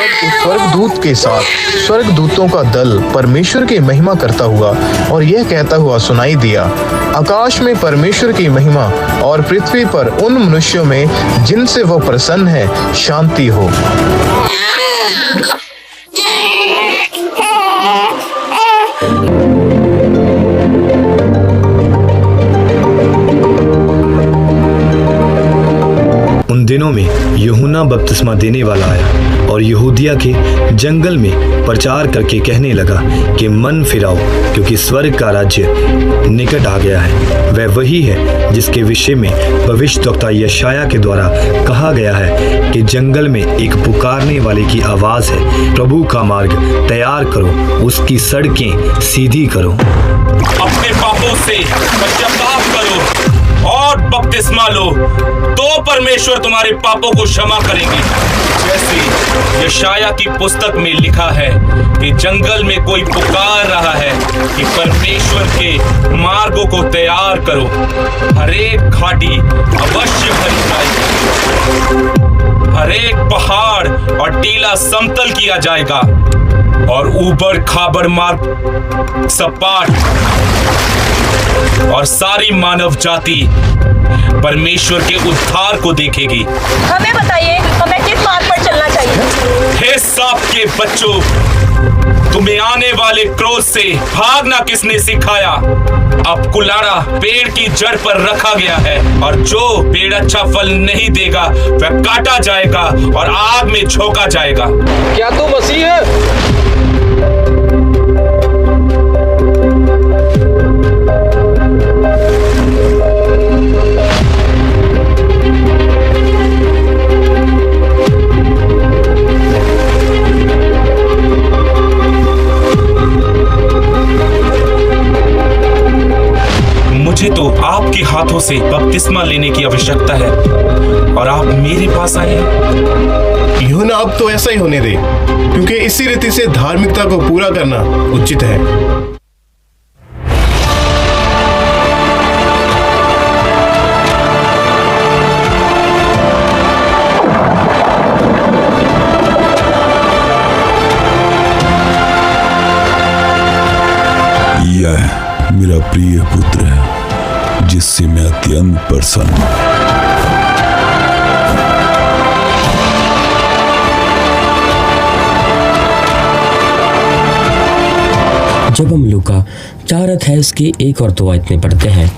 स्वर्गदूत के साथ स्वर्गदूतों का दल परमेश्वर की महिमा करता हुआ और यह कहता हुआ सुनाई दिया, आकाश में परमेश्वर की महिमा और पृथ्वी पर उन मनुष्यों में जिनसे वो प्रसन्न है शांति हो। उन दिनों में यूहन्ना बपतिस्मा देने वाला आया और यहूदिया के जंगल में प्रचार करके कहने लगा कि मन फिराओ, क्योंकि स्वर्ग का राज्य निकट आ गया है। वह वही है जिसके विषय में भविष्यद्वक्ता यशायाह के द्वारा कहा गया है कि जंगल में एक पुकारने वाले की आवाज है, प्रभु का मार्ग तैयार करो, उसकी सड़कें सीधी करो। अपने पापों से पश्चाताप करो और बपतिस्मा लो, तो परमेश्वर तुम्हारे पापों को क्षमा करेंगे। जैसे यशायाह की पुस्तक में लिखा है कि जंगल में कोई पुकार रहा है कि परमेश्वर के मार्गों को तैयार करो, हरेक घाटी अवश्य भरी जाएगी, हरेक पहाड़ और टीला समतल किया जाएगा और ऊबड़ खाबड़ मार्ग सपाट, और सारी मानव जाति परमेश्वर के उद्धार को देखेगी। हमें बताइए, हमें किस मार्ग पर चलना चाहिए? हे सांप के बच्चों, तुम्हें आने वाले क्रोध से भागना किसने सिखाया? अब कुल्हाड़ा पेड़ की जड़ पर रखा गया है और जो पेड़ अच्छा फल नहीं देगा वह काटा जाएगा और आग में झोंका जाएगा। क्या तू मसीह है? मुझे तो आपके हाथों से बपतिस्मा लेने की आवश्यकता है और आप मेरे पास आए हैं। यूहन्ना, अब तो ऐसा ही होने दे, क्योंकि इसी रीति से धार्मिकता को पूरा करना उचित है। यह मेरा प्रिय पुत्र है जिससे मैं अत्यंत प्रसन्न हूं। जब हम लूका 4 अध्याय की 1 और 2 आयत में पढ़ते हैं,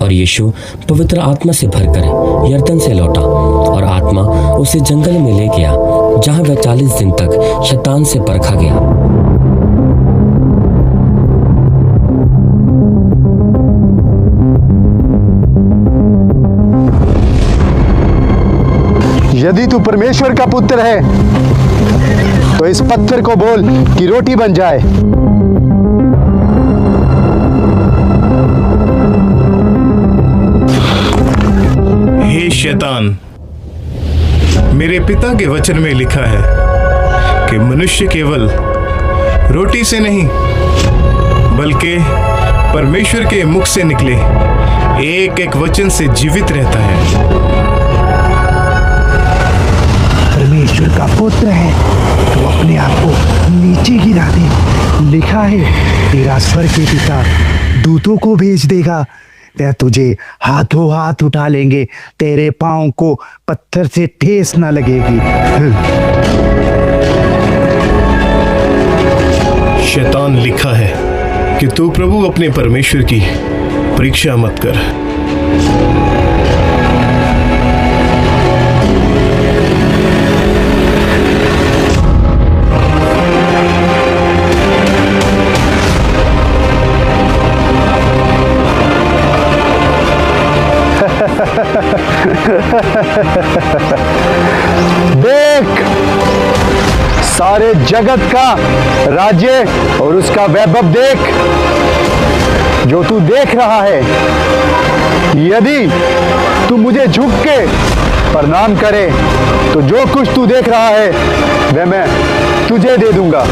और यीशु पवित्र आत्मा से भरकर यरदन से लौटा और आत्मा उसे जंगल में ले गया, जहां वह 40 दिन तक शैतान से परखा गया। यदि तू परमेश्वर का पुत्र है तो इस पत्थर को बोल कि रोटी बन जाए। हे शैतान, मेरे पिता के वचन में लिखा है कि मनुष्य केवल रोटी से नहीं बल्कि परमेश्वर के मुख से निकले एक एक वचन से जीवित रहता है। परमेश्वर का पुत्र है तो अपने आप को नीचे गिरा दे। लिखा है, तेरा स्वर्ग के पिता दूतों को भेज देगा, वह तुझे हाथों हाथ उठा लेंगे, तेरे पांव को पत्थर से ठेस न लगेगी। शैतान, लिखा है कि तू प्रभु अपने परमेश्वर की परीक्षा मत कर। देख, सारे जगत का राज्य और उसका वैभव देख, जो तू देख रहा है। यदि तू मुझे झुक के प्रणाम करे तो जो कुछ तू देख रहा है वह मैं तुझे दे दूंगा।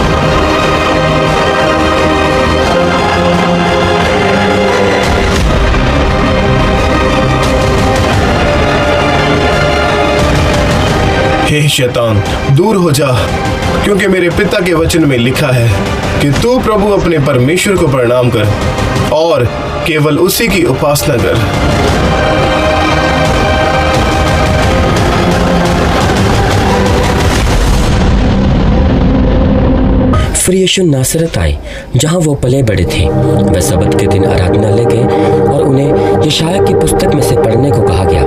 हे शैतान, दूर हो जा, क्योंकि मेरे पिता के वचन में लिखा है कि तू प्रभु अपने परमेश्वर को प्रणाम कर और केवल उसी की उपासना कर। फिर यीशु नासरत आए, जहाँ वो पले बड़े थे। वे सबत के दिन आराधनालय गए और उन्हें यशायाह की पुस्तक में से पढ़ने को कहा गया।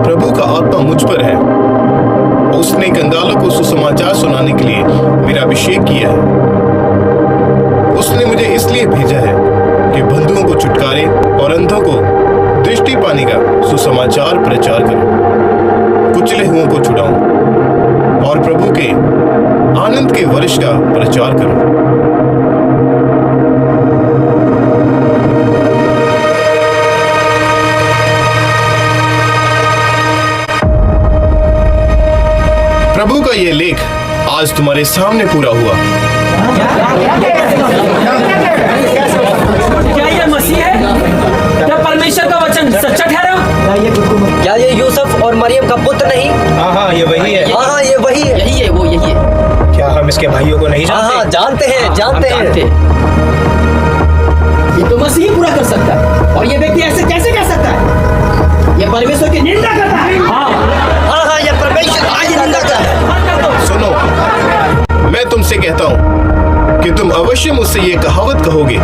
प्रभु का आत्मा मुझ पर है, उसने कंगालों को सुसमाचार सुनाने के लिए मेरा अभिषेक किया है। उसने मुझे इसलिए भेजा है कि बंधुओं को छुटकारे और अंधों को दृष्टि पाने का सुसमाचार प्रचार करूं, कुचले हुओं को छुड़ाऊं और प्रभु के आनंद के वर्ष का प्रचार करूं। प्रभु का ये लेख आज तुम्हारे सामने पूरा हुआ। क्या ये मसीह है? क्या परमेश्वर का वचन सच्चा ठहरा? क्या ये यूसुफ और मरियम का पुत्र नहीं? हाँ ये वही है। हाँ ये वही है। यही है, वो यही है। क्या हम इसके भाइयों को नहीं जानते? हाँ जानते हैं, जानते हैं। ये तो मसीह पूरा कर सकता है, और ये व्यक्ति ऐसे कैसे कर सकता है? ये परमेश्वर की निंदा करता है। हाँ ये परमेश्वर की निंदा करता है। सुनो, मैं तुमसे कहता हूं कि तुम अवश्य मुझसे ये कहावत कहोगे,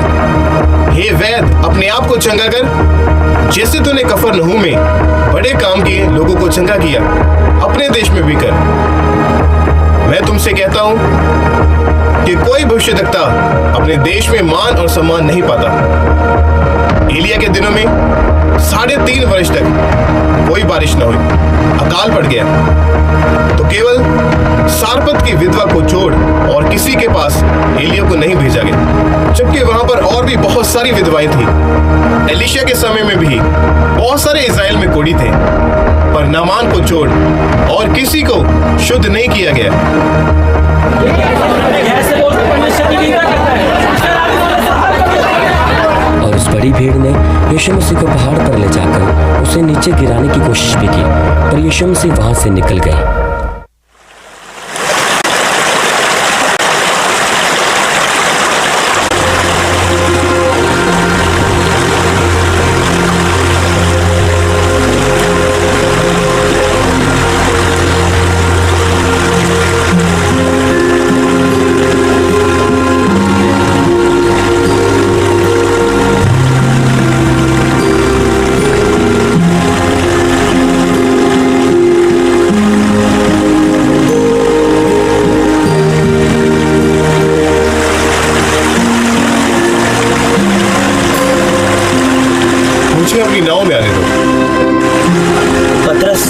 हे वैद, अपने आप को चंगा कर, जैसे तूने कफरनहूम में बड़े काम किए, लोगों को चंगा किया, अपने देश में भी कर। मैं तुमसे कहता हूं कि कोई भविष्यद्वक्ता अपने देश में मान और सम्मान नहीं पाता। एलिया के दिनों में 3.5 वर्ष तक कोई बारिश न हुई, अकाल पड़ गया, तो केवल सारपत की विधवा को छोड़ और किसी के पास एलिया को नहीं भेजा गया, जबकि वहां पर और भी बहुत सारी विधवाएं थी। एलीशा के समय में भी बहुत सारे इस्राएल में कोढ़ी थे, पर नामान को छोड़ और किसी को शुद्ध नहीं किया गया। और उस बड़ी भीड़ ने यीशु मसीह को पहाड़ पर ले जाकर उसे नीचे गिराने की कोशिश भी की, पर यीशु मसीह वहां से निकल गए। अपनी नाव में आने दो। पतरस,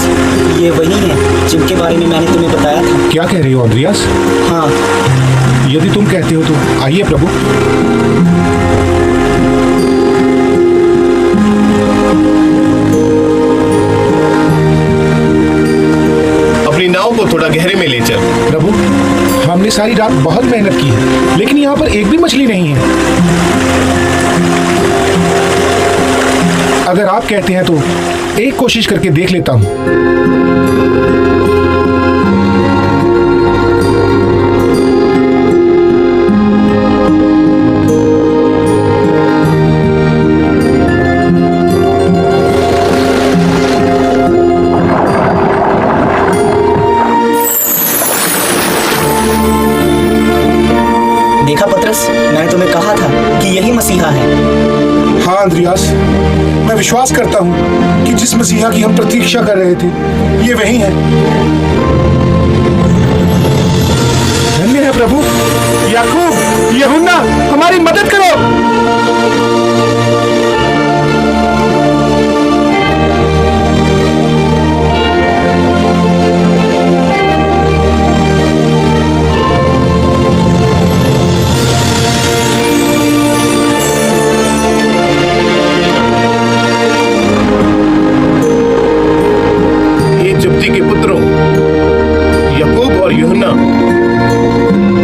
ये वही है जिनके बारे में मैंने तुम्हें बताया था। क्या कह रही हो अंद्रियास? हाँ, यदि तुम कहते हो तो आइए प्रभु। अपनी नाव को थोड़ा गहरे में ले चल। प्रभु, हमने सारी रात बहुत मेहनत की है, लेकिन यहाँ पर एक भी मछली नहीं है। अगर आप कहते हैं तो एक कोशिश करके देख लेता हूँ। देखा पतरस, मैंने तुम्हें कहा था कि यही मसीहा है। हाँ अंद्रियास, मैं विश्वास करता हूँ कि जिस मसीहा की हम प्रतीक्षा कर रहे थे, ये वही है। धन्य है प्रभु। याकूब, यूहन्ना, हमारी मदद करो। जबदी के पुत्रों याकूब और यूहन्ना,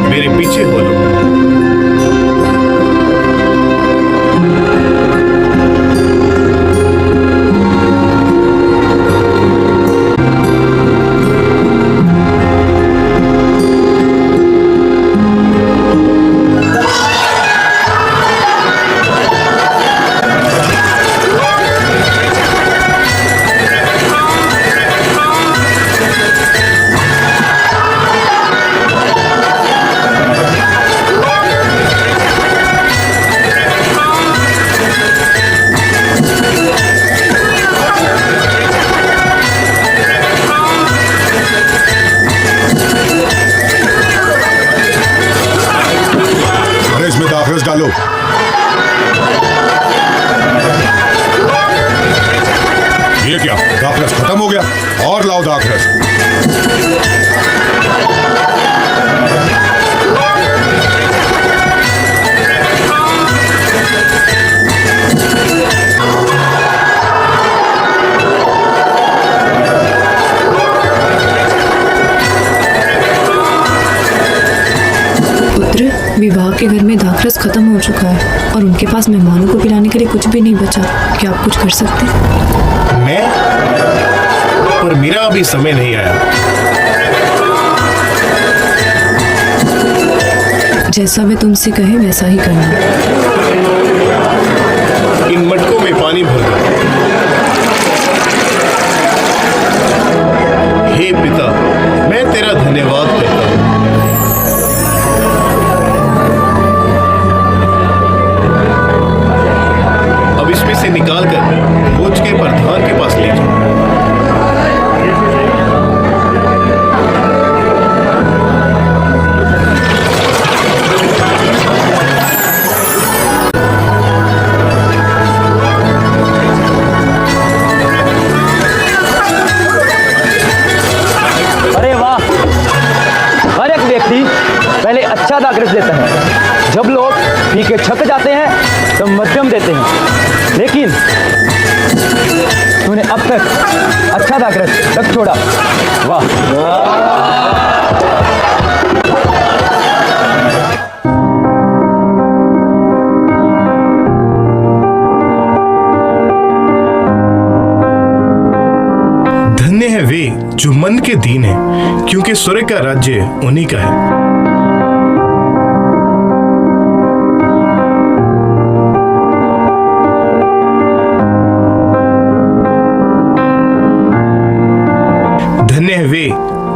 मेरे पीछे हो लो। डालो। ये क्या, दाखरस खत्म हो गया? और लाओ दाखरस। विवाह के घर में दाखरस खत्म हो चुका है और उनके पास मेहमानों को पिलाने के लिए कुछ भी नहीं बचा। क्या आप कुछ कर सकते? मैं? पर मेरा अभी समय नहीं आया। जैसा वे तुमसे कहे वैसा ही करना। इन मटकों में पानी भर दो। हे पिता, मैं तेरा धन्यवाद करता हूँ। से निकालकर भोज के प्रधान के पास ले जाओ। अरे वाह, हर एक व्यक्ति पहले अच्छा दाखरस देता है। जब लोग पी के छक जाते हैं तो मध्यम देते हैं, लेकिन तूने अब तक अच्छा दाखरस तक छोड़ा। वाह। धन्य है वे जो मन के दीन है, क्योंकि स्वर्ग का राज्य उन्हीं का है। धन्य है वे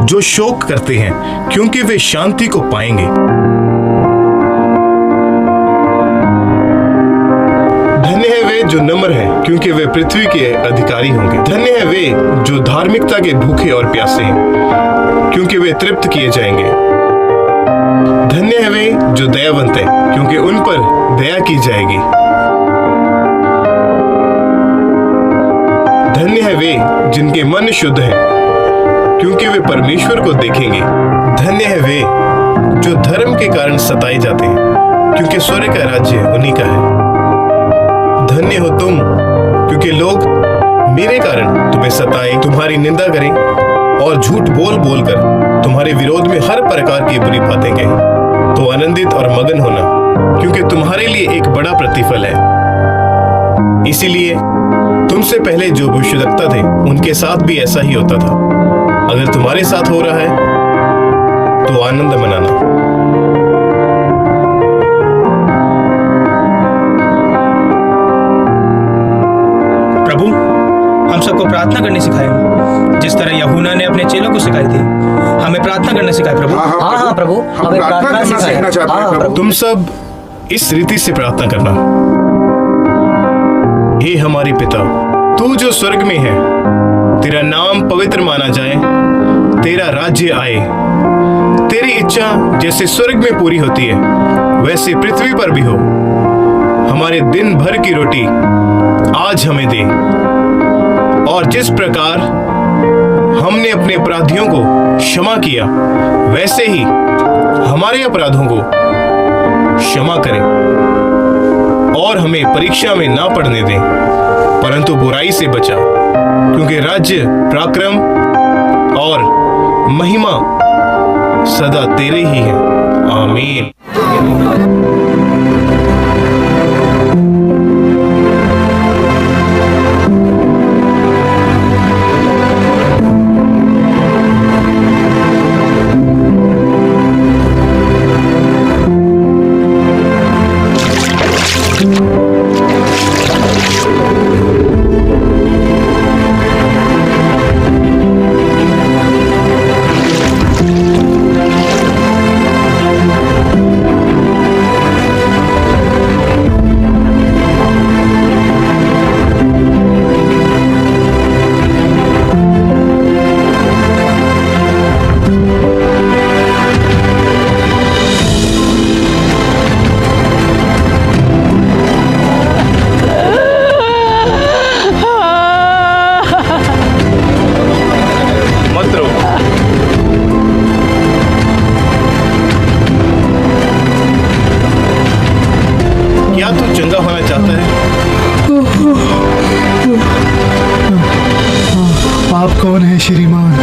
जो शोक करते हैं, क्योंकि वे शांति को पाएंगे। धन्य है वे जो नम्र हैं, क्योंकि वे पृथ्वी के अधिकारी होंगे। धन्य है वे जो धार्मिकता के भूखे और प्यासे हैं, क्योंकि वे तृप्त किए जाएंगे। धन्य है वे जो दयावंत हैं, क्योंकि उन पर दया की जाएगी। धन्य है वे जिनके मन शुद्ध हैं, क्योंकि वे परमेश्वर को देखेंगे। धन्य है वे जो धर्म के कारण सताए जाते हैं, क्योंकि स्वर्ग का राज्य उन्हीं का है। धन्य हो तुम, क्योंकि लोग मेरे कारण तुम्हें सताए, तुम्हारी निंदा करें और झूठ बोल बोल कर तुम्हारे विरोध में हर प्रकार की बुरी बातें कहें। तो आनंदित और मगन होना, क्योंकि तुम्हारे लिए एक बड़ा प्रतिफल है। इसीलिए तुमसे पहले जो भविष्यवक्ता थे उनके साथ भी ऐसा ही होता था। अगर तुम्हारे साथ हो रहा है तो आनंद मनाना। प्रभु, हम सबको प्रार्थना करनी सिखाए, जिस तरह यूहन्ना ने अपने चेलों को सिखाई थी। हमें प्रार्थना करना सिखाए प्रभु। हाँ प्रभु, हमें प्रार्थना सिखाए। तुम सब इस रीति से प्रार्थना करना। हे हमारे पिता, तू जो स्वर्ग में है, तेरा नाम पवित्र माना जाए, तेरा राज्य आए, तेरी इच्छा जैसे स्वर्ग में पूरी होती है वैसे पृथ्वी पर भी हो। हमारे दिन भर की रोटी आज हमें दे, और जिस प्रकार हमने अपने अपराधियों को क्षमा किया वैसे ही हमारे अपराधों को क्षमा करें, और हमें परीक्षा में ना पड़ने दें, परंतु बुराई से बचा, क्योंकि राज्य, पराक्रम और महिमा सदा तेरे ही है। आमीन। क्या तू चंगा होना चाहता है? आप कौन है श्रीमान?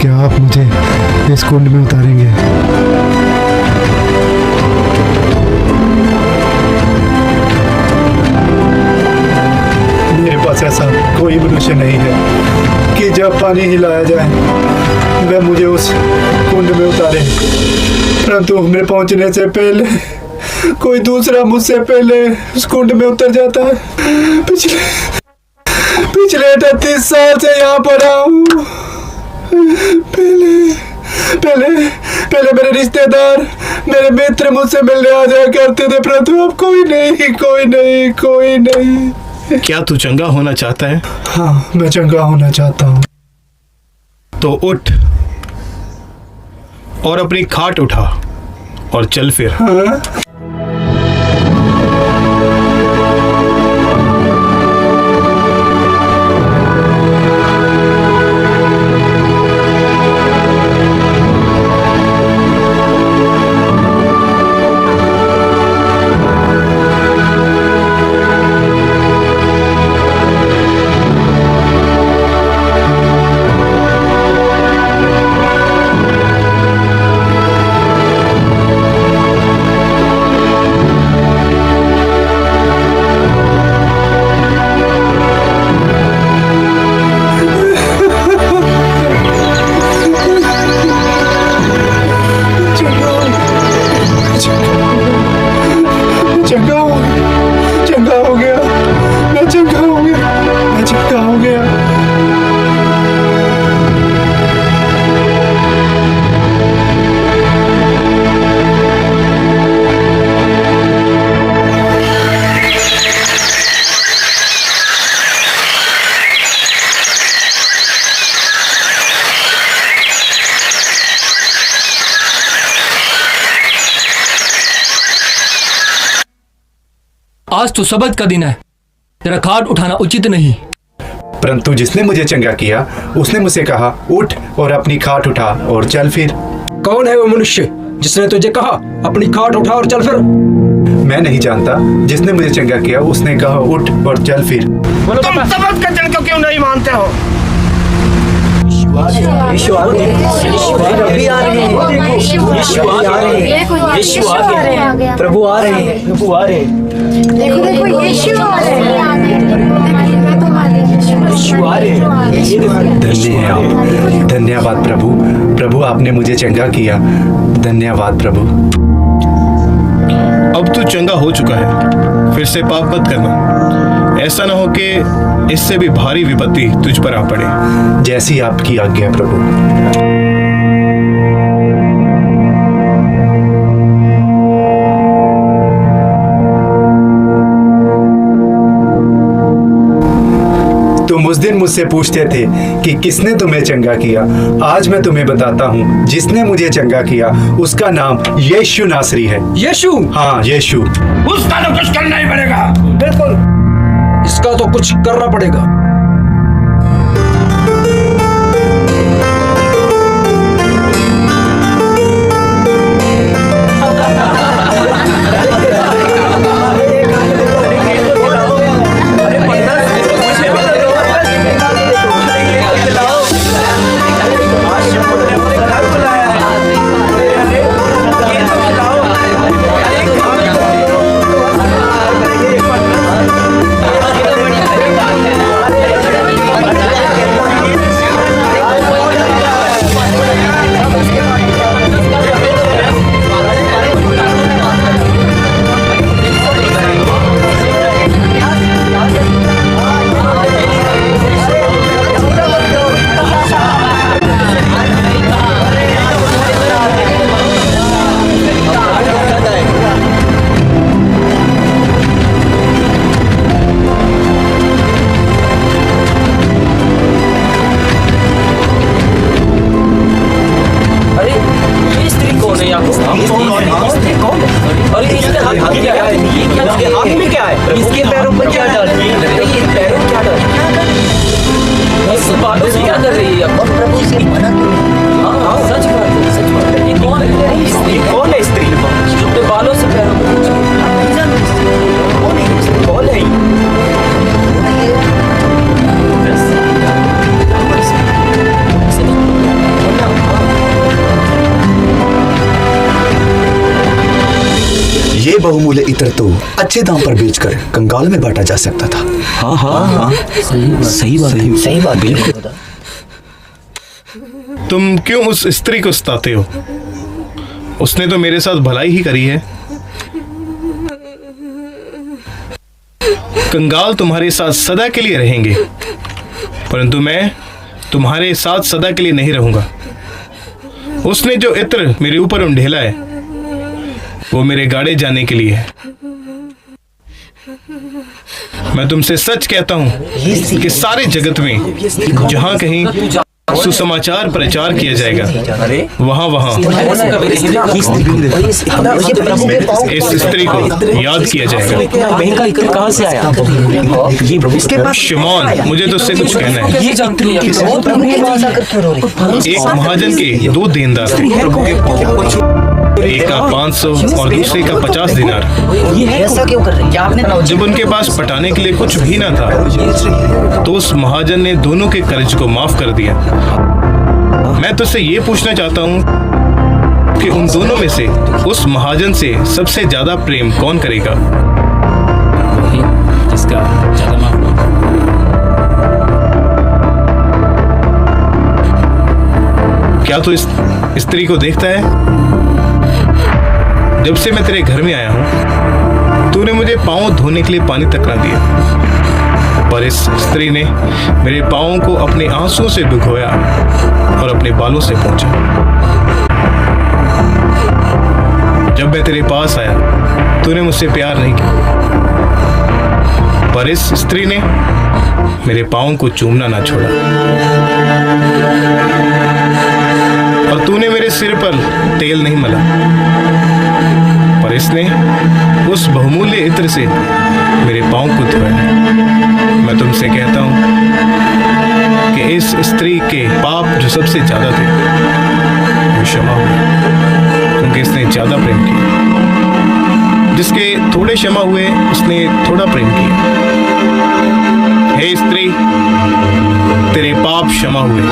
क्या आप मुझे इस कुंड में उतारेंगे? मेरे पास ऐसा कोई मनुष्य नहीं है कि जब पानी हिलाया जाए वह मुझे उस कुंड में उतारे, परंतु मेरे पहुंचने से पहले कोई दूसरा मुझसे पहले उस कुंड में उतर जाता है। पिछले 38 साल से यहाँ पर हूँ। पहले मेरे रिश्तेदार, मेरे मित्र मुझसे मिलने आ जाया करते थे, परंतु अब कोई नहीं। क्या तू चंगा होना चाहता है? हाँ, मैं चंगा होना चाहता हूँ। तो उठ और अपनी खाट उठा और चल फिर। हाँ? आज तो सबत का दिन है, तेरा खाट उठाना उचित नहीं। परंतु जिसने मुझे चंगा किया उसने मुझसे कहा, उठ और अपनी खाट उठा और चल फिर। कौन है वो मनुष्य जिसने तुझे कहा अपनी खाट उठा और चल फिर? मैं नहीं जानता। जिसने मुझे चंगा किया उसने कहा, उठ और चल फिर। तुम सबत का दिन को क्यों नहीं मानते हो? यीशु आ रहे हैं, प्रभु आ रहे हैं। देखो यीशु आ रहे हैं। धन्यवाद प्रभु, आपने मुझे चंगा किया। धन्यवाद प्रभु। अब तू चंगा हो चुका है, फिर से पाप मत करना। ऐसा ना हो कि इससे भी भारी विपत्ति तुझ पर आ पड़े। जैसी आपकी आज्ञा प्रभु। तुम उस दिन मुझसे पूछते थे कि किसने तुम्हें चंगा किया। आज मैं तुम्हें बताता हूँ, जिसने मुझे चंगा किया उसका नाम यीशु नासरी है। यीशु? हाँ, यीशु। उसका तो कुछ करना ही पड़ेगा। बिल्कुल, इसका तो कुछ करना पड़ेगा। बहुमूल्य इत्र तो अच्छे दाम पर बेचकर कंगाल में बांटा जा सकता था। हाँ हाँ हाँ, सही बात बिल्कुल। तुम क्यों उस स्त्री को सताते हो? उसने तो मेरे साथ भलाई ही करी है। कंगाल तुम्हारे साथ सदा के लिए रहेंगे, परंतु मैं तुम्हारे साथ सदा के लिए नहीं रहूंगा। उसने जो इत्र मेरे ऊपर उंडेला है वो मेरे गाड़े जाने के लिए है। मैं तुमसे सच कहता हूं कि सारे जगत में जहां कहीं सुसमाचार प्रचार किया जाएगा वहां वहां इस स्त्री को याद किया जाएगा। कहां से आया? शिमोन, मुझे तो उससे कुछ कहना है। एक महाजन के 2 देनदार, एक का 500 और दूसरे का 50 दिनार। ऐसा क्यों कर रहे हैं आपने? जब उनके पास पटाने के लिए कुछ भी ना था तो उस महाजन ने दोनों के कर्ज को माफ कर दिया। मैं तुझसे ये पूछना चाहता हूँ कि उन दोनों में से उस महाजन से सबसे ज्यादा प्रेम कौन करेगा? जिसका ज्यादा माफ। क्या तू इस स्त्री को देखता है? जब से मैं तेरे घर में आया हूं तूने मुझे पांव धोने के लिए पानी तक ना दिया, पर इस स्त्री ने मेरे पांवों को अपने आंसुओं से भिगोया और अपने बालों से पोंछा। जब मैं तेरे पास आया तूने मुझसे प्यार नहीं किया, पर इस स्त्री ने मेरे पांवों को चूमना ना छोड़ा। और तूने मेरे सिर पर तेल नहीं मला, पर इसने उस बहुमूल्य इत्र से मेरे पांव को धोया। मैं तुमसे कहता हूं कि इस स्त्री के पाप जो सबसे ज्यादा थे वो क्षमा हुए, क्योंकि इसने ज्यादा प्रेम किया। जिसके थोड़े क्षमा हुए उसने थोड़ा प्रेम किया। हे स्त्री, तेरे पाप क्षमा हुए,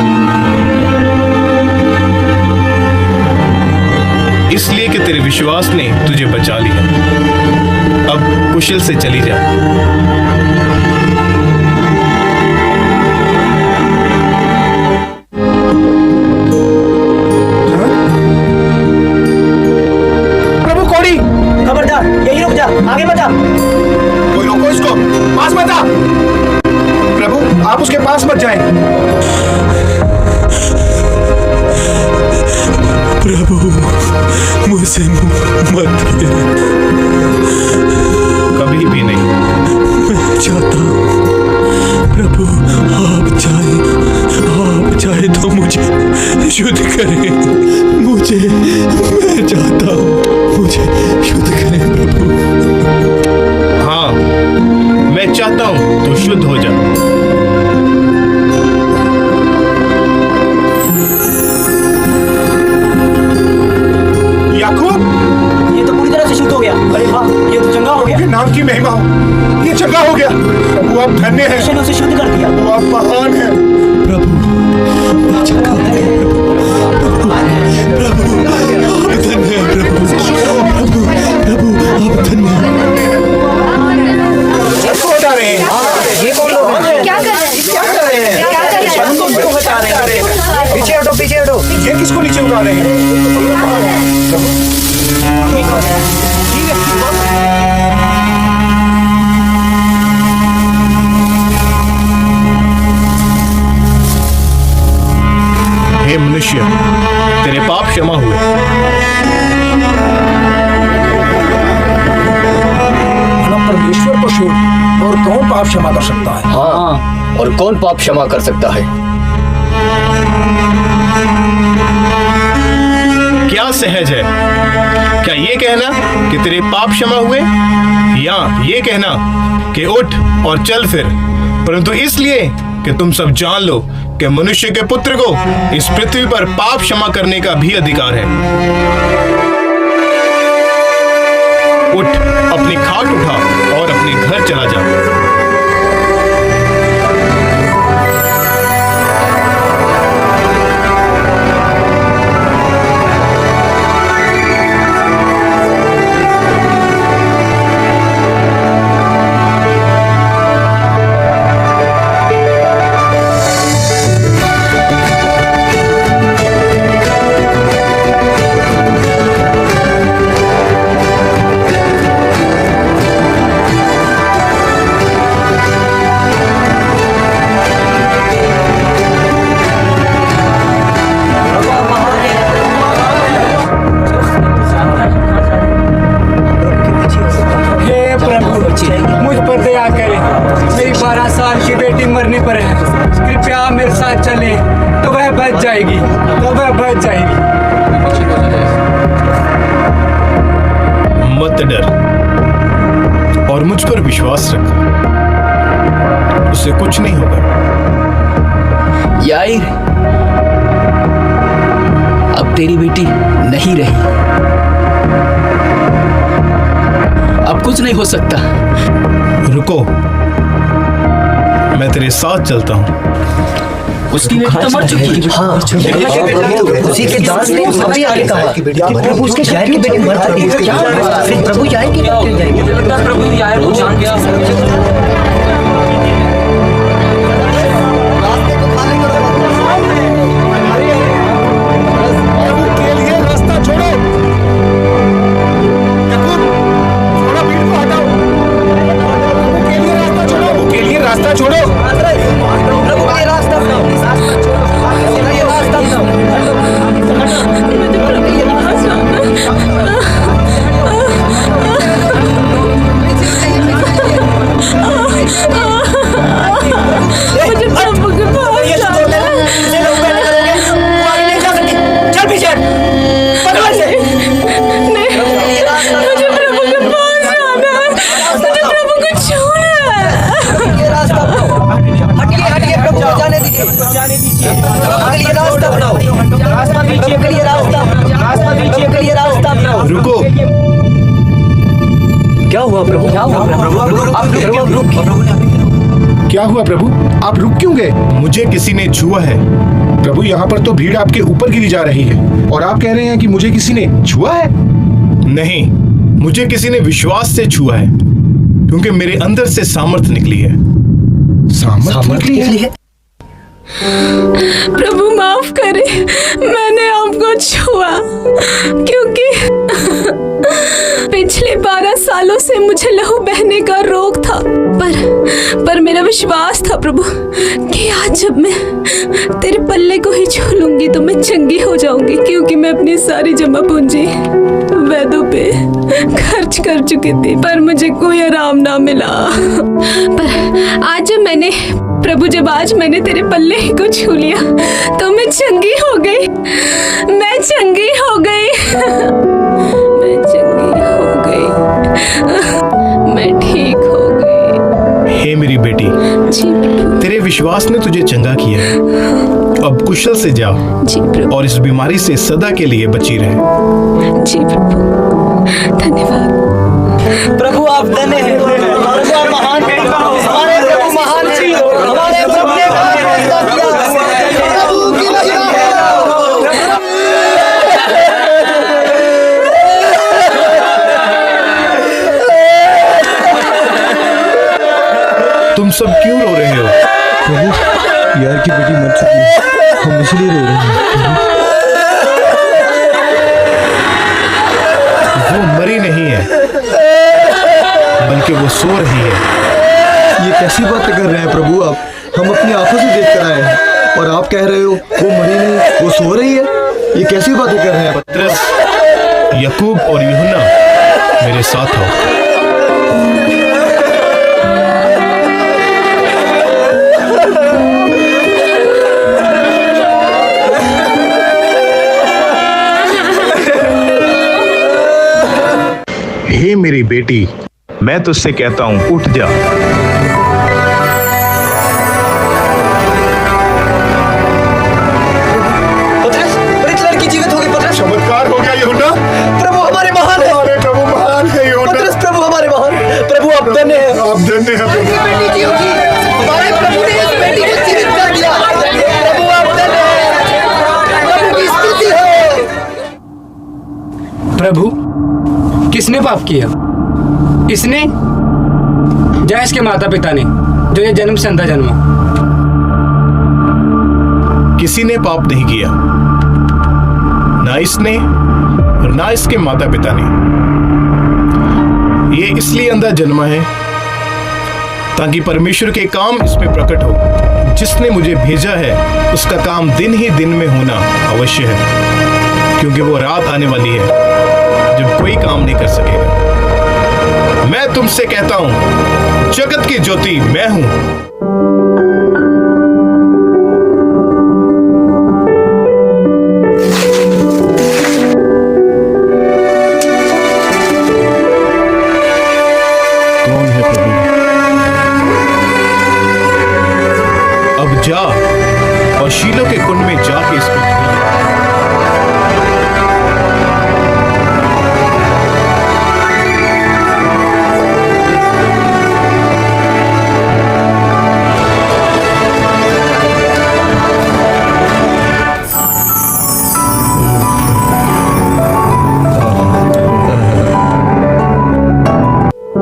इसलिए कि तेरे विश्वास ने तुझे बचा लिया। अब कुशल से चली जा। प्रभु कोड़ी, खबरदार, यही रुक जा, आगे बता। कोई रोको इसको, पास मत आ। प्रभु आप उसके पास मत जाएं। प्रभु मुझसे मत कभी भी नहीं। मैं चाहता प्रभु आप चाहे तो मुझे शुद्ध करें। मैं चाहता हूँ मुझे शुद्ध करें प्रभु। हाँ, मैं चाहता हूँ तू शुद्ध हो जा। नाम की महिमा हो, ये चंगा हो गया। प्रभु आप धन्य हैं, उसे शुद्ध कर दिया। प्रभु आप महान हैं। प्रभु आप धन्य हैं। ये कौन लोग हैं? क्या कर रहे हैं? पीछे हटो। ये किसको नीचे उतार रहे हैं? हे मनुष्य, तेरे पाप क्षमा हुए। परमेश्वर को छोड़ और कौन पाप क्षमा कर सकता है? हाँ, और कौन पाप क्षमा कर सकता है? क्या सहज है? क्या ये कहना कि तेरे पाप क्षमा हुए, या ये कहना कि उठ और चल फिर? परंतु इसलिए कि तुम सब जान लो कि मनुष्य के पुत्र को इस पृथ्वी पर पाप क्षमा करने का भी अधिकार है। उठ, अपनी खाट उठा और अपने घर चला जा। की बेटी मरने पर है, कृपया आप मेरे साथ चलें तो वह बच जाएगी, मत डर और मुझ पर विश्वास रख, उससे कुछ नहीं होगा। यार, अब तेरी बेटी नहीं रही, अब कुछ नहीं हो सकता। रुको, मैं तेरे साथ चलता हूँ। उसकी बेटी तो मर चुकी है। हाँ, उसी के दास ने अभी आगे कहा कि प्रभु उसके यार की बेटी मर चुकी है। फिर प्रभु यार की बात क्यों जाएगी? प्रभु यार को जान गया। रास्ता छोड़ो, प्रभु के रास्ता अपनाओ, ये रास्ता अपनाओ। मुझे प्रभु के पास जाना है। चल पीछे, पकड़ से। नहीं, मुझे प्रभु के पास जाना है, मुझे प्रभु को छूना है। हटिए, प्रभु को जाने दीजिए। ये रास्ता अपनाओ, रास्ता अपनाओ। रुको, क्या हुआ प्रभु? क्या हुआ प्रभु? आप रुक क्यों गए? मुझे किसी ने छुआ है। प्रभु, यहाँ पर तो भीड़ आपके ऊपर गिरी जा रही है और आप कह रहे हैं कि मुझे किसी ने छुआ है। नहीं, मुझे किसी ने विश्वास से छुआ है, क्योंकि मेरे अंदर से सामर्थ निकली है। सामर्थ निकली है? प्रभु माफ करे, मैंने आपको छुआ क्योंकि पिछले 12 सालों से मुझे लहू बहने का रोग था, पर मेरा विश्वास था प्रभु कि आज जब मैं तेरे पल्ले को ही छू लूंगी तो मैं चंगी हो जाऊंगी, क्योंकि मैं अपनी सारी जमा पूंजी वैद्यों पे खर्च कर चुकी थी, पर मुझे कोई आराम ना मिला। पर आज जब आज मैंने तेरे पल्ले ही को छू लिया तो मैं चंगी हो गई, मैं चंगी हो गई, मैं ठीक हो गई। हे मेरी बेटी, तेरे विश्वास ने तुझे चंगा किया है। अब कुशल से जाओ और इस बीमारी से सदा के लिए बची रहे। जी प्रभु, धन्यवाद। प्रभु आप धन्य हैं, प्रभु आप महान हैं, हमारे प्रभु महान हैं, हमारे प्रभु ने फैसला किया। प्रभु की महिमा है। तुम सब क्यों रो रहे हो? प्रभु, यार की बेटी मर चुकी है, हम इसलिए रो रहे हैं। वो मरी नहीं है, बल्कि वो सो रही है। ये कैसी बातें कर रहे हैं प्रभु आप? हम अपनी आंखों से देख कर आए हैं और आप कह रहे हो वो मरी नहीं, वो सो रही है। ये कैसी बातें कर रहे हैं? पतरस, याकूब और यूहन्ना, मेरे साथ आओ। हे मेरी बेटी, मैं तुझसे कहता हूं, उठ जा। पतरस, मृत लड़की जीवित होगी। पतरस, चमत्कार हो गया यूहन्ना। प्रभु हमारे महान है। अरे प्रभु महान है यूहन्ना। पतरस, प्रभु हमारे महान। प्रभु आप धन्य हैं। आप धन्य हैं प्रभु। बेटी जी होगी, हमारे प्रभु ने इस बेटी को जीवित कर दिया। प्रभु आप धन्य हैं। प्रभु की स्तुति हो। प्रभु, किसने पाप किया? इसने या इसके माता पिता ने, जो ये जन्म से अंधा जन्मा? किसी ने पाप नहीं किया, ना इसने और ना इसके माता पिता ने। ये इसलिए अंधा जन्मा है ताकि परमेश्वर के काम इसमें प्रकट हो। जिसने मुझे भेजा है उसका काम दिन ही दिन में होना अवश्य है, क्योंकि वो रात आने वाली है जब कोई काम नहीं कर सकेगा। मैं तुमसे कहता हूं, जगत की ज्योति मैं हूं। जा और शीलो के कुंड में जाके इसको धो ले।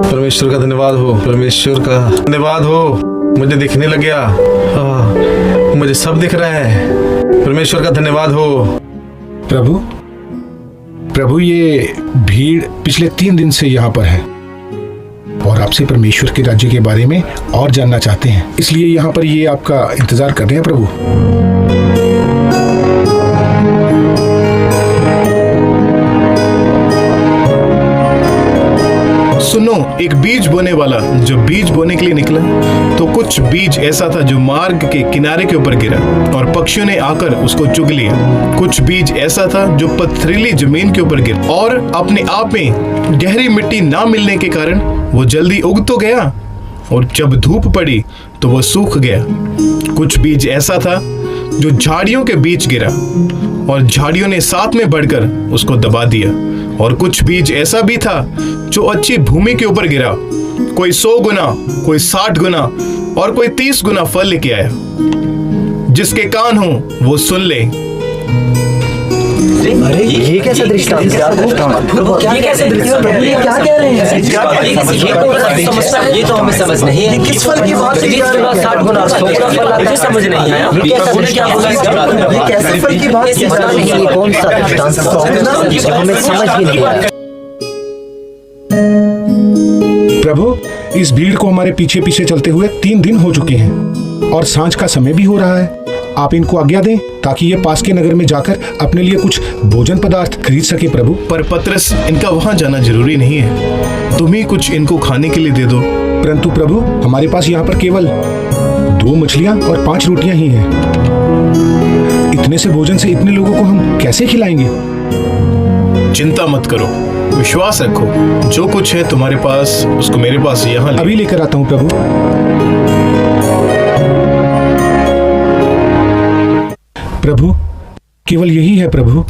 परमेश्वर का धन्यवाद हो, परमेश्वर का धन्यवाद हो। मुझे दिखने लग गया, मुझे सब दिख रहा है। परमेश्वर का धन्यवाद हो। प्रभु ये भीड़ पिछले 3 दिन से यहाँ पर है और आपसे परमेश्वर के राज्य के बारे में और जानना चाहते हैं, इसलिए यहाँ पर ये आपका इंतजार कर रहे हैं प्रभु। सुनो, एक बीज बोने वाला जो बीज बोने के लिए निकला, तो कुछ बीज ऐसा था जो मार्ग के किनारे के ऊपर गिरा और पक्षियों ने आकर उसको चुग लिया। कुछ बीज ऐसा था जो पथरीली जमीन के ऊपर गिरा और अपने आप में गहरी मिट्टी ना मिलने के कारण वो जल्दी उग तो गया और जब धूप पड़ी तो वो सूख गया। कुछ बीज ऐसा था जो झाड़ियों के बीच गिरा और झाड़ियों ने साथ में बढ़कर उसको दबा दिया। और कुछ बीज ऐसा भी था जो अच्छी भूमि के ऊपर गिरा, कोई 100 गुना, कोई 60 गुना और कोई 30 गुना फल लेके आया। जिसके कान हो वो सुन ले। अरे ये कैसा दृष्टांत है? क्या कैसे दृष्टांत है? ये क्या कह रहे हैं? ये तो हमें समझ नहीं है। किस फल की बात है? 60 गुना 100 गुना फल मुझे समझ नहीं आया। क्या बोला? ये कैसे फल की बात है? कौन सा दृष्टांत हमें समझ ही नहीं आया। प्रभु, इस भीड़ को हमारे पीछे पीछे चलते हुए 3 दिन हो चुके हैं और सांझ का समय भी हो रहा है। आप इनको आज्ञा दें ताकि ये पास के नगर में जाकर अपने लिए कुछ भोजन पदार्थ खरीद सके प्रभु। पर पतरस, इनका वहां जाना जरूरी नहीं है, तुम ही कुछ इनको खाने के लिए दे दो। परंतु प्रभु, हमारे पास यहाँ पर केवल 2 मछलियाँ और 5 रोटियां ही हैं। इतने से भोजन से इतने लोगों को हम कैसे खिलाएंगे? चिंता मत करो, विश्वास रखो। जो कुछ है तुम्हारे पास उसको मेरे पास यहाँ अभी लेकर आता हूँ प्रभु। प्रभु, केवल यही है प्रभु।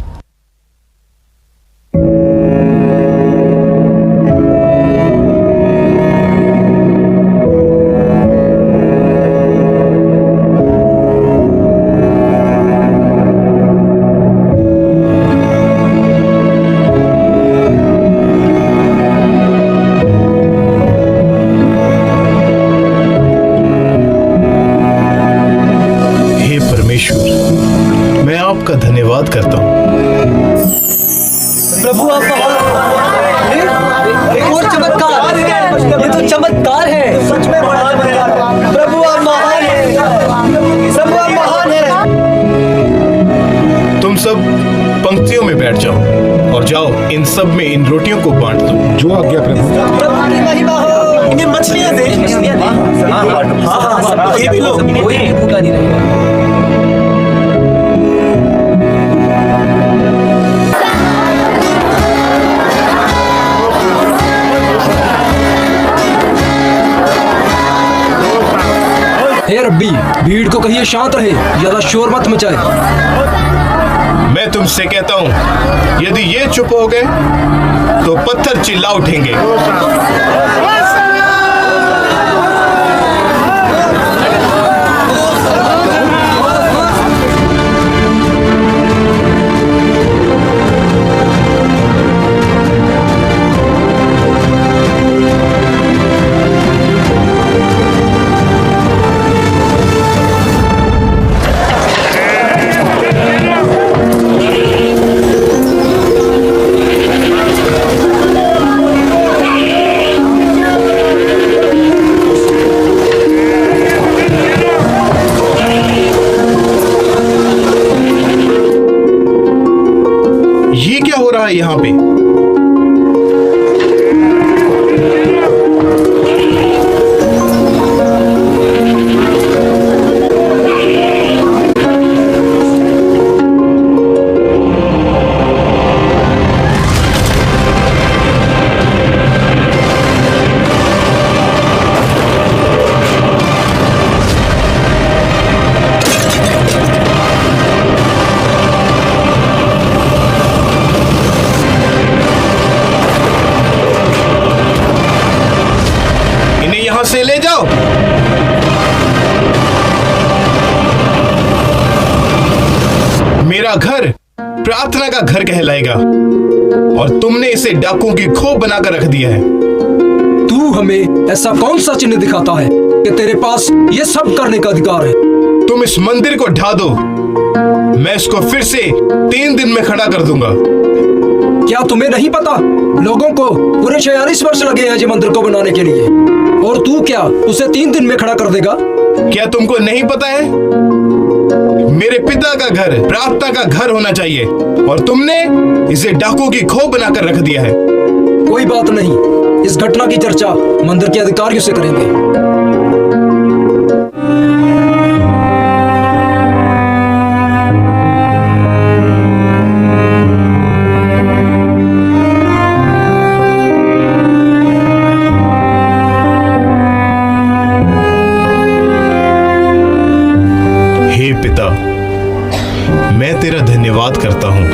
मैं आपका धन्यवाद करता हूँ। प्रभु आप एक और चमत्कार, ये तो चमत्कार है। सच में बड़ा चमत्कार। प्रभु आप महान हैं, प्रभु आप महान हैं। तुम सब पंक्तियों में बैठ जाओ और जाओ इन सब में इन रोटियों को बांट दो। जो आज्ञा प्रभु। प्रभु की महिमा हो। इन्हें मछलियां दे। हाँ, ये भी लो। कोई भूखा नहीं रहेगा। हे रब्बी, भीड़ को कहिए शांत रहे, ज्यादा शोर मत मचाए। मैं तुमसे कहता हूँ, यदि ये चुप हो गए तो पत्थर चिल्ला उठेंगे। यहाँ पे मेरा घर प्रार्थना का घर कहलाएगा और तुमने इसे डाकुओं की खोप बनाकर रख दिया है। तू हमें ऐसा कौन सा चिन्ह दिखाता है कि तेरे पास ये सब करने का अधिकार है? तुम इस मंदिर को ढा दो, मैं इसको फिर से 3 दिन में खड़ा कर दूंगा। क्या तुम्हें नहीं पता लोगों को पूरे 46 वर्ष लगे हैं ये मंदिर को बनाने के लिए, और तू क्या उसे 3 दिन में खड़ा कर देगा? क्या तुमको नहीं पता है? मेरे पिता का घर प्रार्थना का घर होना चाहिए और तुमने इसे डाकुओं की खोप बनाकर रख दिया है। कोई बात नहीं, इस घटना की चर्चा मंदिर के अधिकारियों से करेंगे। हे पिता, मैं तेरा धन्यवाद करता हूं।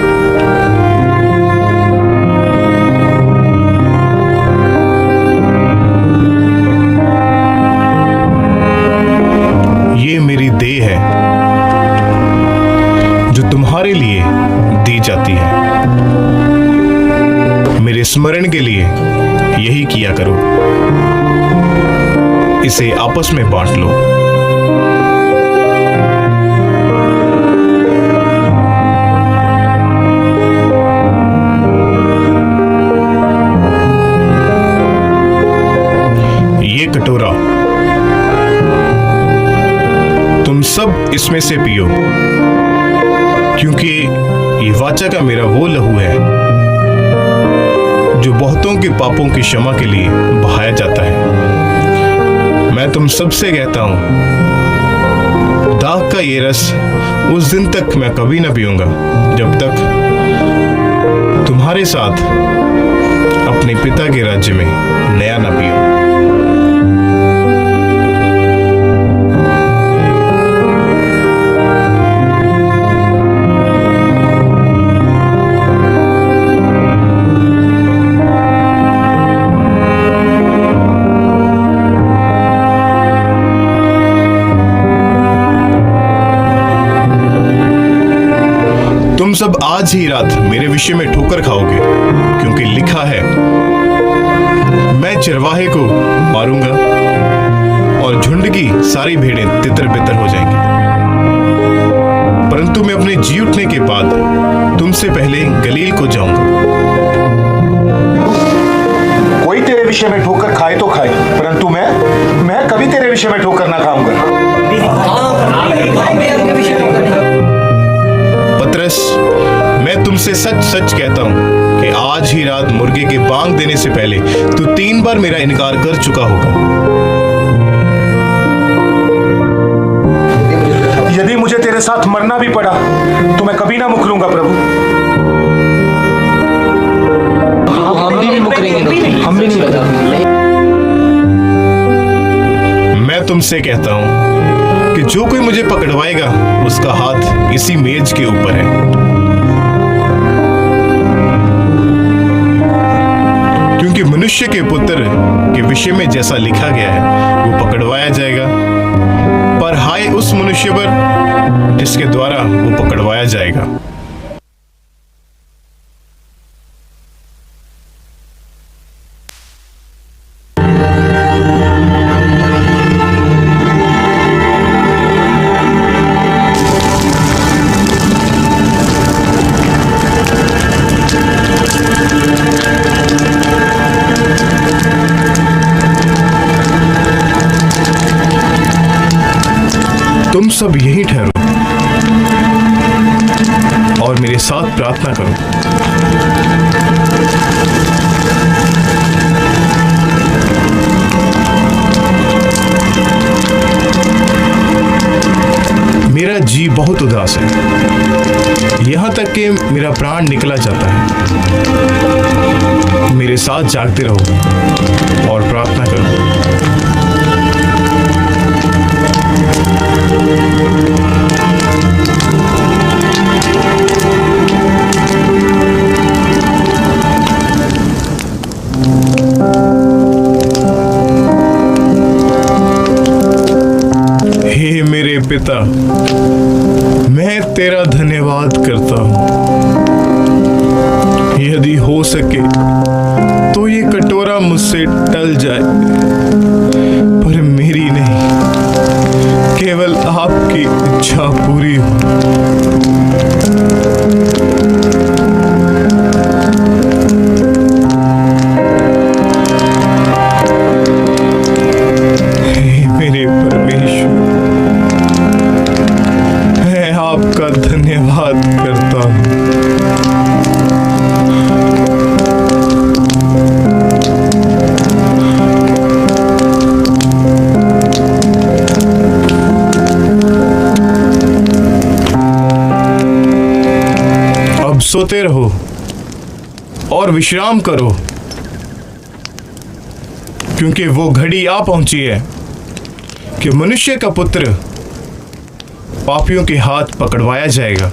ये मेरी देह है जो तुम्हारे लिए दी जाती है। मेरे स्मरण के लिए यही किया करो। इसे आपस में बांट लो। ये कटोरा तुम सब इसमें से पियो, क्योंकि ये वाचा का मेरा वो लहू है जो बहुतों के पापों की क्षमा के लिए बहाया जाता है। मैं तुम सबसे कहता हूं, दाग का ये रस उस दिन तक मैं कभी ना पीऊंगा जब तक तुम्हारे साथ अपने पिता के राज्य में नया ना पीऊं। तुम सब आज ही रात मेरे विषय में ठोकर खाओगे, क्योंकि लिखा है, मैं चरवाहे को मारूंगा और झुंड की सारी भेड़ें तितर बितर हो जाएंगी। परंतु मैं अपने जी उठने के बाद तुमसे पहले गलील को जाऊंगा। कोई तेरे विषय में ठोकर खाए तो खाए, परंतु मैं कभी तेरे विषय में ठोकर ना खाऊंगा। पतरस, मैं तुमसे सच सच कहता हूं कि आज ही रात मुर्गे के बांग देने से पहले तू 3 बार मेरा इनकार कर चुका होगा। यदि मुझे तेरे साथ मरना भी पड़ा तो मैं कभी ना मुकरूंगा प्रभु। हम भी नहीं मुकरेंगे। मैं तुमसे कहता हूं कि जो कोई मुझे पकड़वाएगा उसका हाथ इसी मेज के ऊपर है। क्योंकि मनुष्य के पुत्र के विषय में जैसा लिखा गया है वो पकड़वाया जाएगा, पर हाय उस मनुष्य पर जिसके द्वारा वो पकड़वाया जाएगा। तुम सब यहीं ठहरो और मेरे साथ प्रार्थना करो। मेरा जी बहुत उदास है, यहां तक कि मेरा प्राण निकला जाता है। मेरे साथ जागते रहो और प्रार्थना करो। हे मेरे पिता, मैं तेरा धन्यवाद करता हूँ। यदि हो सके तो ये कटोरा मुझसे टल जाए, पर मेरी नहीं, केवल आपकी इच्छा पूरी हो। हे मेरे परमेश्वर, मैं आपका धन्यवाद करता हूँ। सोते रहो और विश्राम करो, क्योंकि वो घड़ी आ पहुंची है कि मनुष्य का पुत्र पापियों के हाथ पकड़वाया जाएगा।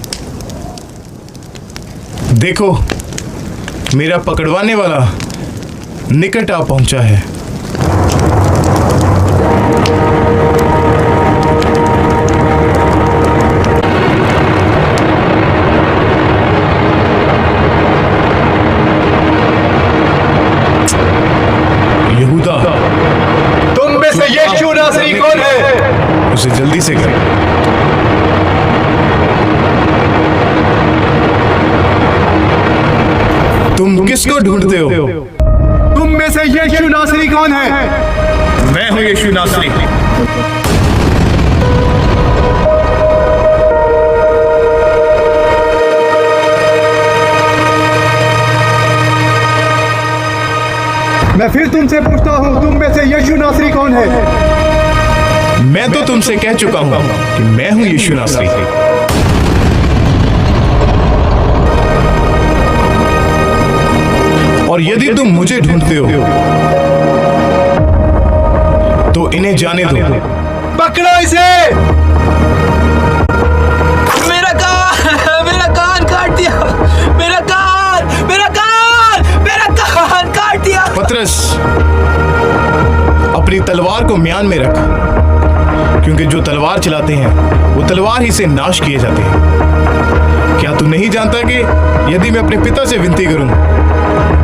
देखो, मेरा पकड़वाने वाला निकट आ पहुंचा है। तुम में से यीशु नासरी कौन है? उसे जल्दी से कर। तुम किसको ढूंढते हो? तुम में से यीशु नासरी कौन है? मैं हूं यीशु नासरी। मैं फिर तुमसे पूछता हूँ, तुम में से यीशु नासरी कौन है? मैं तो तुमसे कह चुका हूं कि मैं हूं यीशु नासरी। और यदि तुम मुझे ढूंढते हो तो इन्हें जाने दो। पकड़ो इसे। मेरा कान काट दिया। मेरा कान काट दिया। पतरस, अपनी तलवार को म्यान में रख, क्योंकि जो तलवार चलाते हैं वो तलवार ही से नाश किए जाते हैं। क्या तू नहीं जानता कि यदि मैं अपने पिता से विनती करूं,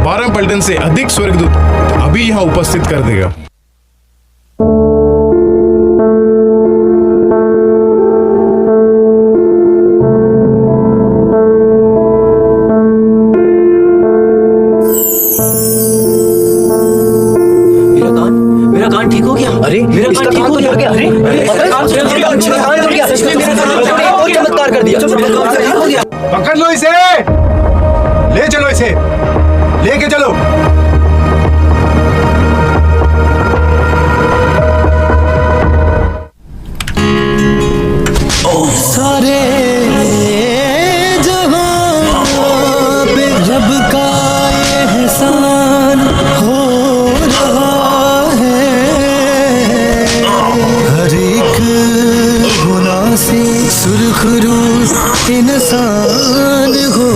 12 पलटन से अधिक स्वर्गदूत अभी यहां उपस्थित कर देगा। मेरा कान ठीक हो गया। अरे मेरा कान ठीक हो गया। अरे बहुत चमत्कार कर दिया। पकड़ लो इसे, ले चलो इसे, लेके चलो। सारे जहां पे रब का एहसान हो रहा है। हर एक गुनाह से सुरखरू इंसान हो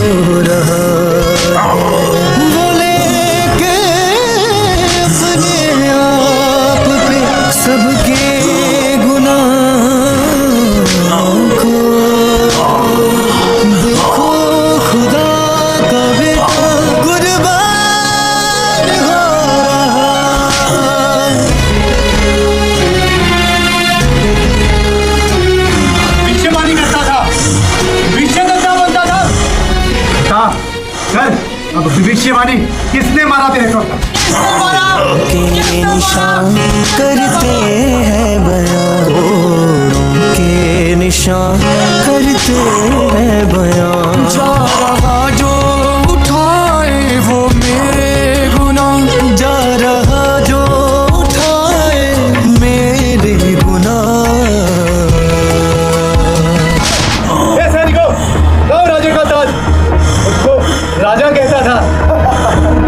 रहा है। वो लेके अपने आप पे सबके भविष्यवाणी किसने मारा तेरे को? के निशान करते हैं बयान, के निशान करते हैं बयान। जा रहा जो उठाए वो मेरे गुनाह, जा रहा जो उठाए मेरे गुनाह। सैनिकों, लाओ राजे का ताज। उसको राजा कहता था।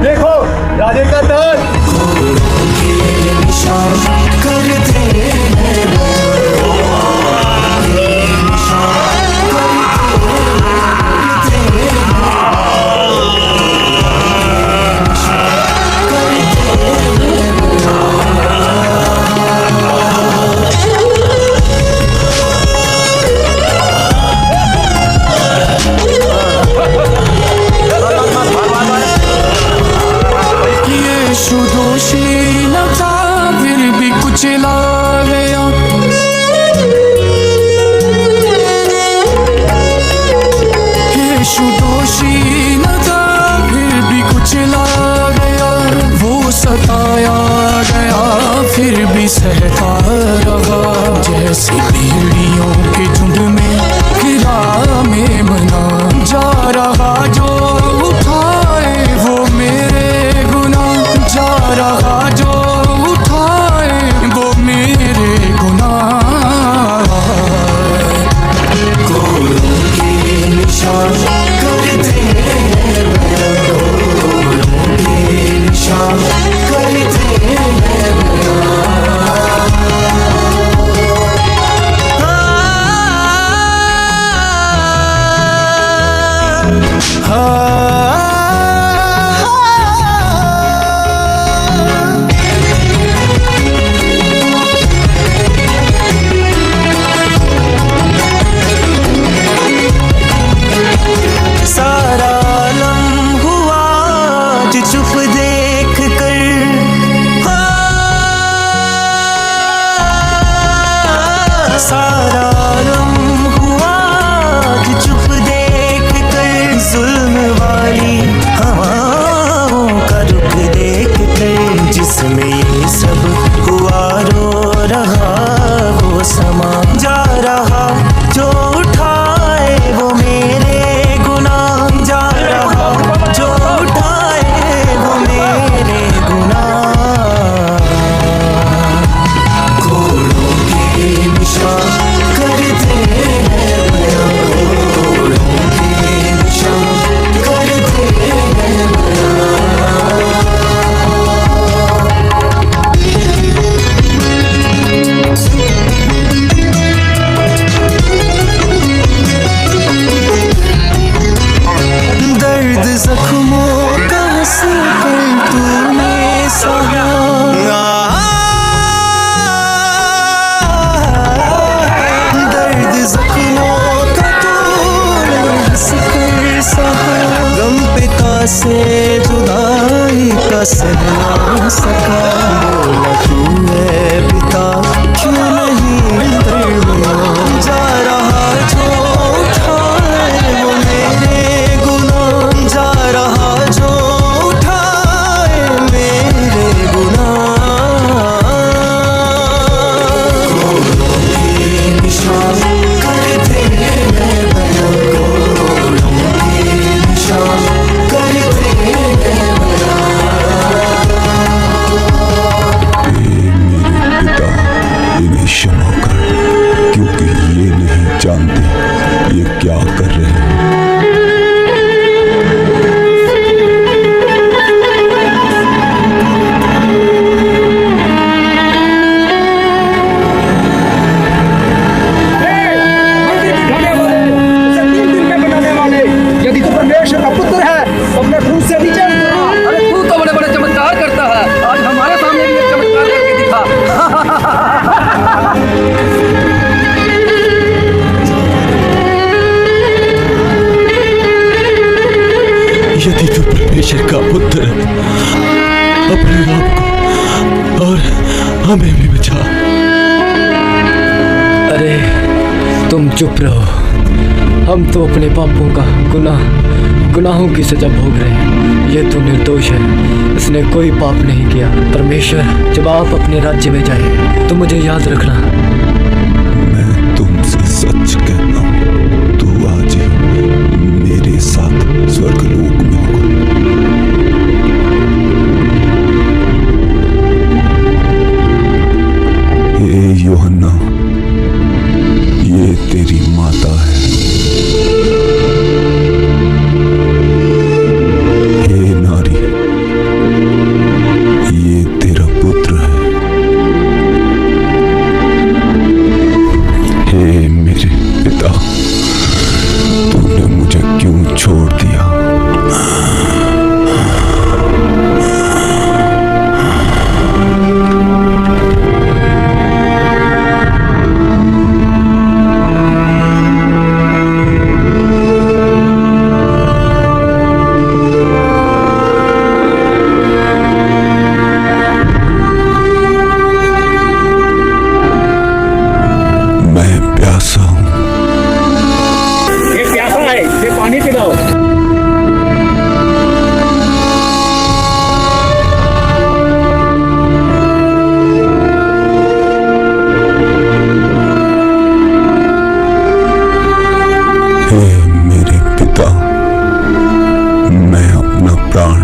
देखो, राजे का ताज। करते हैं से जुदाई का सहना सका। बोला तू है पिता क्यों नहीं दरमियान, जा रहा जो उठाए वो मेरे गुनाह, जा रहा जो उठाए मेरे गुनाह। घोड़ों के निशान करते हैं बयां, घोड़ों के निशान करते हैं बयां। इन्हें क्षमा कर, क्योंकि ये नहीं जानते ये क्या कर रहे हैं। यदि तू परमेश्वर का पुत्र है तो अपने क्रूस से नीचे उतर। अरे तू तो बड़े बड़े चमत्कार करता है, आज हमारे सामने भी एक चमत्कार करके दिखा। यदि तू परमेश्वर का पुत्र है, अपने आप को और हमें भी बचा। अरे तुम चुप रहो, हम तो अपने पापों का गुनाहों की सजा भोग रहे हैं। ये तो निर्दोष है, इसने कोई पाप नहीं किया। परमेश्वर जब आप अपने राज्य में जाए तो मुझे याद रखना। मैं तुमसे सच कहता हूँ, तू आज ही मेरे साथ स्वर्गलोक में होगा। हे यूहन्ना, ये तेरी माता है। हे नारी, ये तेरा पुत्र है। हे मेरे पिता, तूने मुझे क्यों छोड़ दिया? मैं प्यासा हूँ। ये प्यासा है, ये पानी पिलाओ। हे मेरे पिता, मैं अपना प्राण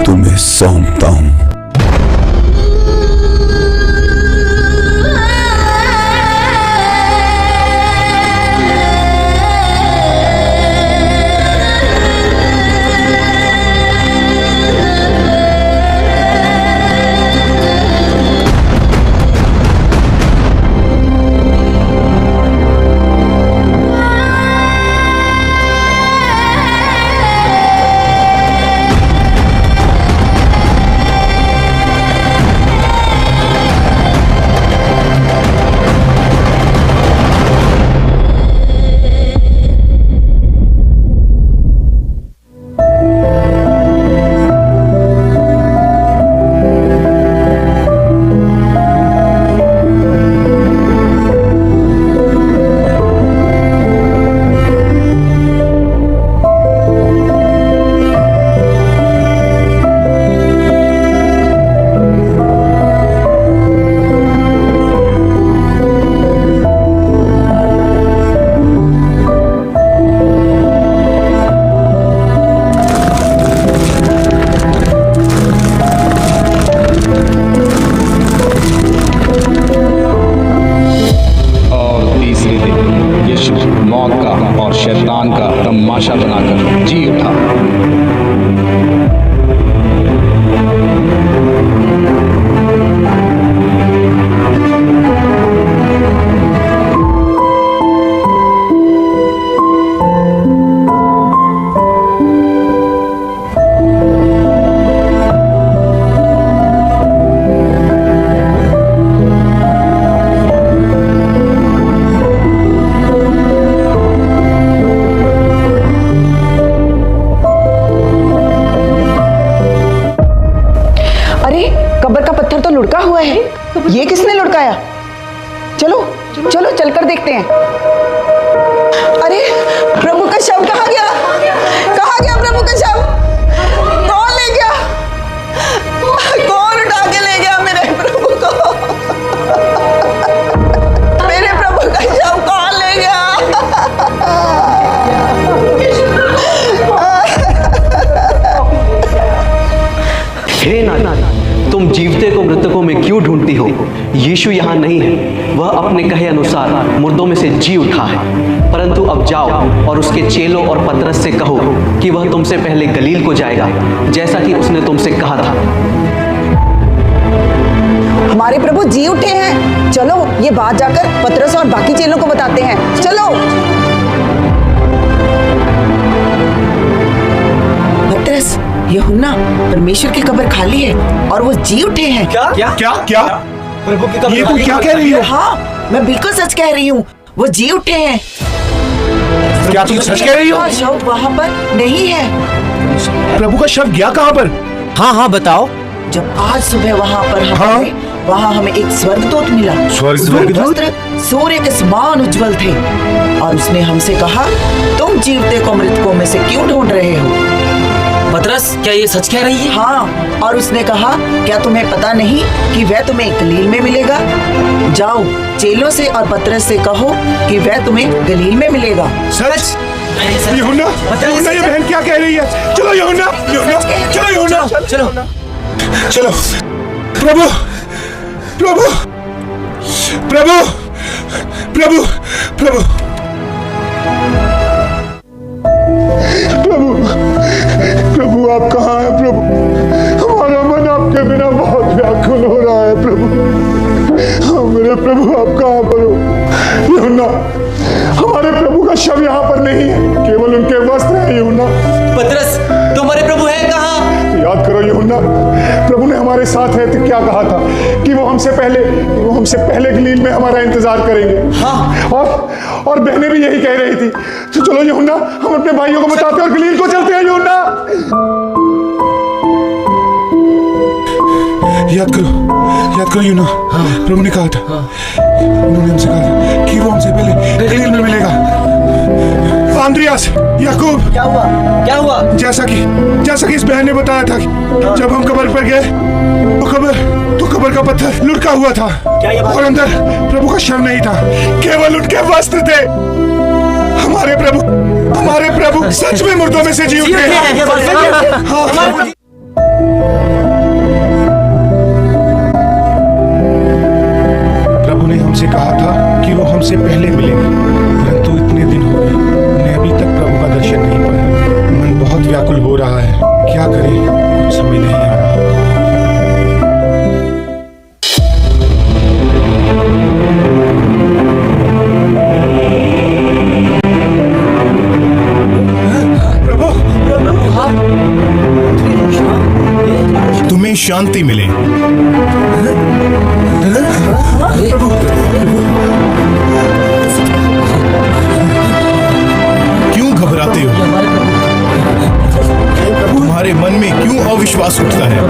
तुम्हें सौंपता हूँ। तमाशा बनाकर जी उठा। देखते हैं। अरे प्रभु का शव कहाँ गया? कहाँ गया प्रभु का शव? कौन ले गया? कौन उठा के ले गया मेरे प्रभु को? मेरे प्रभु का शव कौन ले गया? हे नाथ, तुम जीवते को मृतकों में क्यों ढूंढती हो? यीशु यहाँ नहीं है, वह अपने कहे अनुसार मुर्दों में से जी उठा है। परंतु अब जाओ और उसके चेलों और पतरस से कहो कि वह तुमसे पहले गलील को जाएगा, जैसा कि उसने तुमसे कहा था। हमारे प्रभु जी उठे हैं। चलो ये बात जाकर पतरस और बाकी चेलों को बताते हैं। चलो। पतरस, यूहन्ना, परमेश्वर की कब्र खाली है और वो जी उठे हैं। क्या क्या क्या क्या? प्रभु की कब्र ये तुम क्या कह रही हो? हाँ, मैं बिल्कुल सच कह रही हूँ। वो जी उठे हैं। क्या तुम सच कह रही हो? शव वहाँ पर नहीं है। प्रभु का शव गया कहाँ पर? हाँ हाँ बताओ। जब आज सुबह वहाँ पर वहाँ हमें एक स्वर्गदूत मिला। स्वर्गदूत? सूर्य के समान उज्जवल थे और उसने हमसे कहा, तुम जीवते को मृतकों में से क्यों ढूंढ रहे हो? पतरस, क्या ये सच कह रही है? हाँ, और उसने कहा, क्या तुम्हें पता नहीं कि वह तुम्हें गलील में मिलेगा? जाओ चेलों से और पतरस से कहो कि वह तुम्हें गलील में मिलेगा। सच? यूहन्ना, ये बहन क्या कह रही है? चलो यूहन्ना, चलो यूहन्ना, चलो चलो। प्रभु, प्रभु, प्रभु, प्रभु, प्रभु, प्रभु, प्रभु आप कहाँ हैं प्रभु? हमारा मन आपके बिना बहुत व्याकुल हो रहा है प्रभु। मेरे प्रभु आप कहाँ पर हो? यूहन्ना, हमारे प्रभु का शव यहाँ पर नहीं है, केवल उनके वस्त्र हैं। यूहन्ना, पतरस, तुम्हारे प्रभु है कहाँ? याद करो यूहन्ना, प्रभु ने हमारे साथ है तो क्या कहा था कि वो हमसे पहले गलील में हमारा इंतजार करेंगे। हाँ। और बहनें भी यही कह रही थी। तो चलो यूहन्ना, हम अपने भाइयों को बताते हैं और गलील को चलते हैं। यूहन्ना, याद करो यूहन्ना, प्रभु ने कहा था, उन्होंने हमसे कहा था कि वो हमसे पहले गलील में मिलेगा। आंद्रियास, याकूब, क्या हुआ? जैसा कि इस बहन ने बताया था कि जब हम कब्र पर गए तो कब्र का पत्थर लुढ़का हुआ था और अंदर प्रभु का शव नहीं था, केवल उनके वस्त्र थे। हमारे प्रभु सच में मुर्दों में से जी उठे हैं। हाँ। प्रभु ने हमसे कहा था कि वो हमसे पहले मिलेंगे, परंतु इतने दिन हो गए, उन्हें अभी तक प्रभु का दर्शन नहीं पाया। मन बहुत व्याकुल हो रहा है, क्या करें, कुछ समझ नहीं आ रहा। तुम्हें शांति मिले। क्यों घबराते हो? तुम्हारे मन में क्यों अविश्वास उठता है?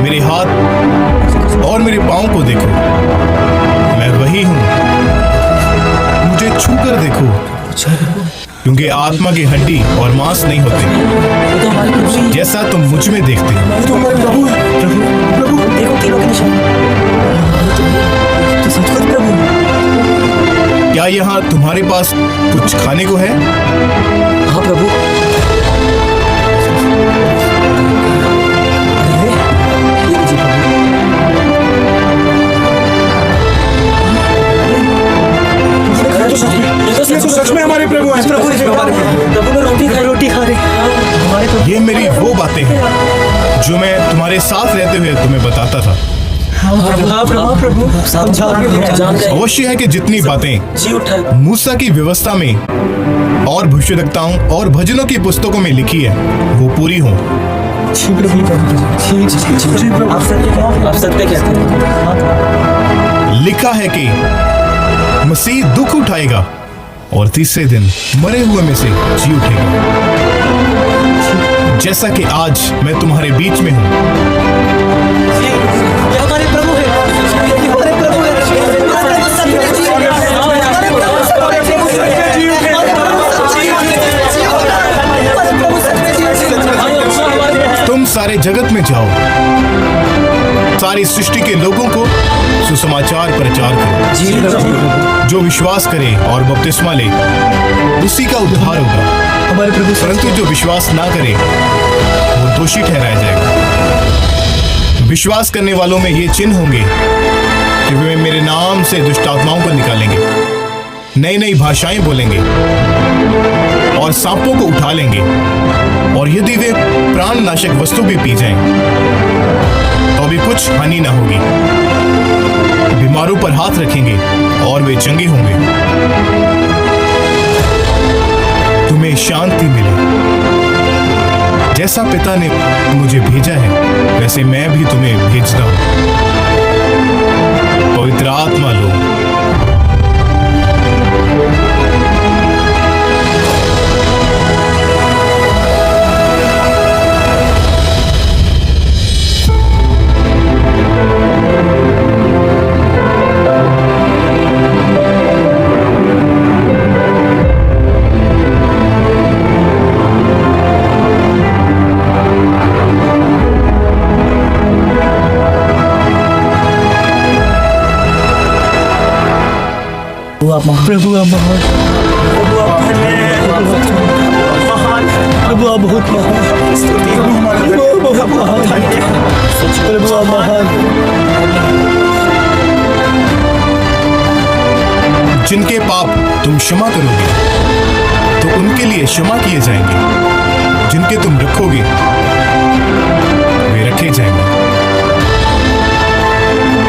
मेरे हाथ और मेरे पांव को देखो, मैं वही हूं। मुझे छूकर देखो, क्योंकि आत्मा की हड्डी और मांस नहीं होते, जैसा तुम मुझ में देखते हो। तो हमारे प्रभु है। प्रभु देखो तीनों के निशान। तो सचमुच प्रभु। क्या यहाँ तुम्हारे पास कुछ खाने को है? हाँ प्रभु। सच में हमारे प्रभु हैं। प्रभु ने रोटी खा रहे। ये मेरी वो बातें हैं जो मैं तुम्हारे साथ रहते हुए तुम्हें बताता था। अवश्य है कि जितनी बातें मूसा की व्यवस्था में और भविष्यवक्ताओं और भजनों की पुस्तकों में लिखी है वो पूरी हों। आप सत्य कहते हैं। लिखा है कि मसीह दुख उठाएगा और तीसरे दिन मरे हुए में से जी उठेगा, जैसा कि आज मैं तुम्हारे बीच में हूं। हमारे प्रभु है। सारे जगत में जाओ, सारी सृष्टि के लोगों को सुसमाचार प्रचार करो। जो विश्वास करे और बपतिस्मा ले उसी का उद्धार होगा, हमारे प्रभु। परंतु जो विश्वास ना करे वो दोषी ठहराया जाएगा। विश्वास करने वालों में ये चिन्ह होंगे कि वे मेरे नाम से दुष्ट आत्माओं को निकालेंगे, नई नई भाषाएं बोलेंगे और सांपों को उठा लेंगे, और यदि वे प्राणनाशक वस्तु भी पी जाएं तो भी कुछ हानि ना होगी। बीमारों पर हाथ रखेंगे और वे चंगे होंगे। तुम्हें शांति मिले। जैसा पिता ने मुझे भेजा है वैसे मैं भी तुम्हें भेजता हूं। पवित्र आत्मा लो। प्रभु आप महान, प्रभु आप बहुत महान, बहुत महान, प्रभु आप महान। जिनके पाप तुम क्षमा करोगे तो उनके लिए क्षमा किए जाएंगे, जिनके तुम रखोगे वे रखे जाएंगे।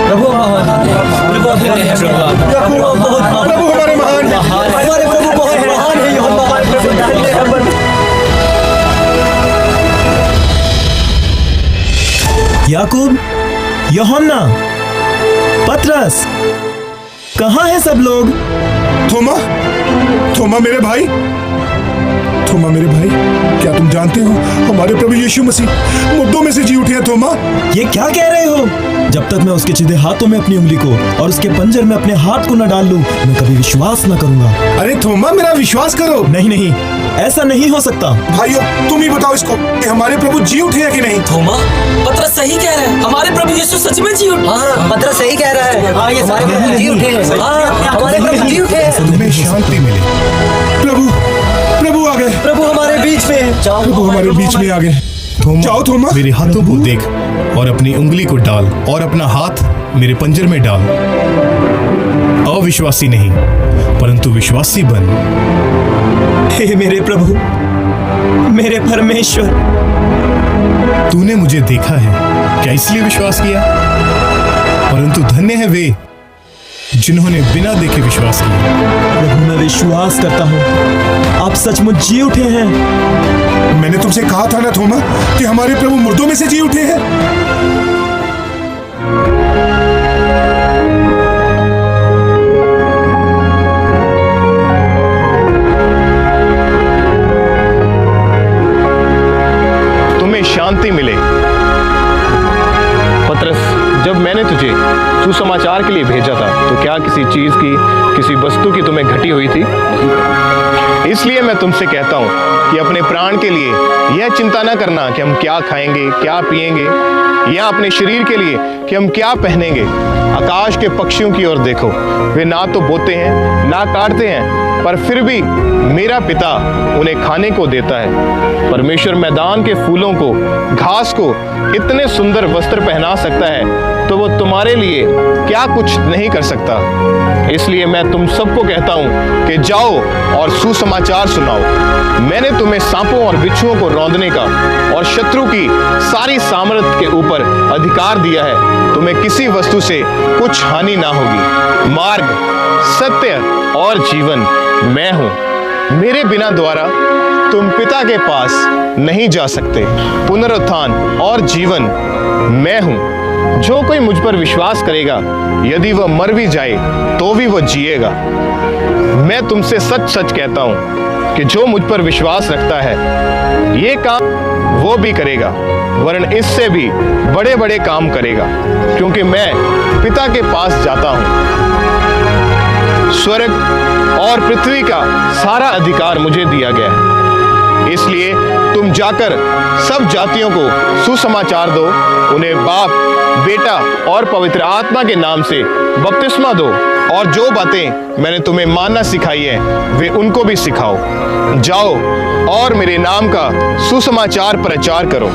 प्रभु महान, प्रभु बहुत महान, प्रभु हमारे महान, हमारे प्रभु बहुत महान है। याकूब, यूहन्ना, पतरस, कहाँ है सब लोग? थोमा, थोमा मेरे भाई, थोमा मेरे भाई, क्या तुम जानते हो हमारे प्रभु यीशु मसीह मुर्दों में से जी उठे हैं? थोमा, ये क्या कह रहे हो? जब तक मैं उसके सीधे हाथों में अपनी उंगली को और उसके पंजर में अपने हाथ को न डाल लूं, मैं कभी विश्वास न करूंगा। अरे थोमा, मेरा विश्वास करो। नहीं नहीं, ऐसा नहीं हो सकता। भाइयों, तुम ही बताओ इसको कि हमारे प्रभु जी उठे हैं कि नहीं? थोमा, पतरस सही कह रहा है, हमारे प्रभु यीशु सच में जी उठे। हाँ, पतरस सही कह रहा है। हाँ, ये हमारे प्रभु जी उठे हैं। हाँ, हमारे प्रभु जी उठे हैं। तुम्हें शांति मिले। प्रभु, प्रभु आ गए। प्रभु हमारे बीच में है। प्रभु हमारे बीच में आ गए। जाओ थोमा, मेरे हाथों को देख और अपनी उंगली को डाल और अपना हाथ मेरे पंजर में डाल। अविश्वासी नहीं परंतु विश्वासी बन। हे मेरे प्रभु, मेरे परमेश्वर, तूने मुझे देखा है, क्या इसलिए विश्वास किया? परंतु धन्य है वे जिन्होंने बिना देखे विश्वास किया। प्रभु मैं विश्वास करता हूँ आप सचमुच जी उठे हैं। मैंने तुमसे कहा था ना थोमा कि हमारे प्रभु मुर्दों में से जी उठे हैं। तुम्हें शांति मिले। पतरस, जब मैंने तुझे सुसमाचार के लिए भेजा था तो क्या किसी चीज की, किसी वस्तु की तुम्हें घटी हुई थी? इसलिए मैं तुमसे कहता हूं कि अपने प्राण के लिए यह चिंता न करना कि हम क्या खाएंगे, क्या पिएंगे, या अपने शरीर के लिए कि हम क्या पहनेंगे। आकाश के पक्षियों की ओर देखो, वे ना तो बोते हैं ना काटते हैं, पर फिर भी मेरा पिता उन्हें खाने को देता है। परमेश्वर मैदान के फूलों को, घास को इतने सुंदर वस्त्र पहना सकता है तो वो तुम्हारे लिए क्या कुछ नहीं कर सकता। इसलिए मैं तुम सबको कहता हूं कि जाओ और सुसमाचार सुनाओ। मैंने तुम्हें सांपों और बिच्छुओं को रौंदने का और शत्रु की सारी सामर्थ के ऊपर अधिकार दिया है। तुम्हें किसी वस्तु से कुछ हानि ना होगी। मार्ग, सत्य और जीवन मैं हूं। मेरे बिना द्वारा तुम पिता के पास नहीं जा सकते। पुनरुत्थान और जीवन मैं हूं। जो कोई मुझ पर विश्वास करेगा, यदि वह मर भी जाए तो भी वह जिएगा। मैं तुमसे सच सच कहता हूं कि जो मुझ पर विश्वास रखता है ये काम वो भी करेगा, वरन इससे भी बड़े बड़े काम करेगा, क्योंकि मैं पिता के पास जाता हूं। स्वर्ग और पृथ्वी का सारा अधिकार मुझे दिया गया है। इसलिए तुम जाकर सब जातियों को सुसमाचार दो, उन्हें बाप, बेटा और पवित्र आत्मा के नाम से बपतिस्मा दो, और जो बातें मैंने तुम्हें मानना सिखाई है वे उनको भी सिखाओ। जाओ और मेरे नाम का सुसमाचार प्रचार करो।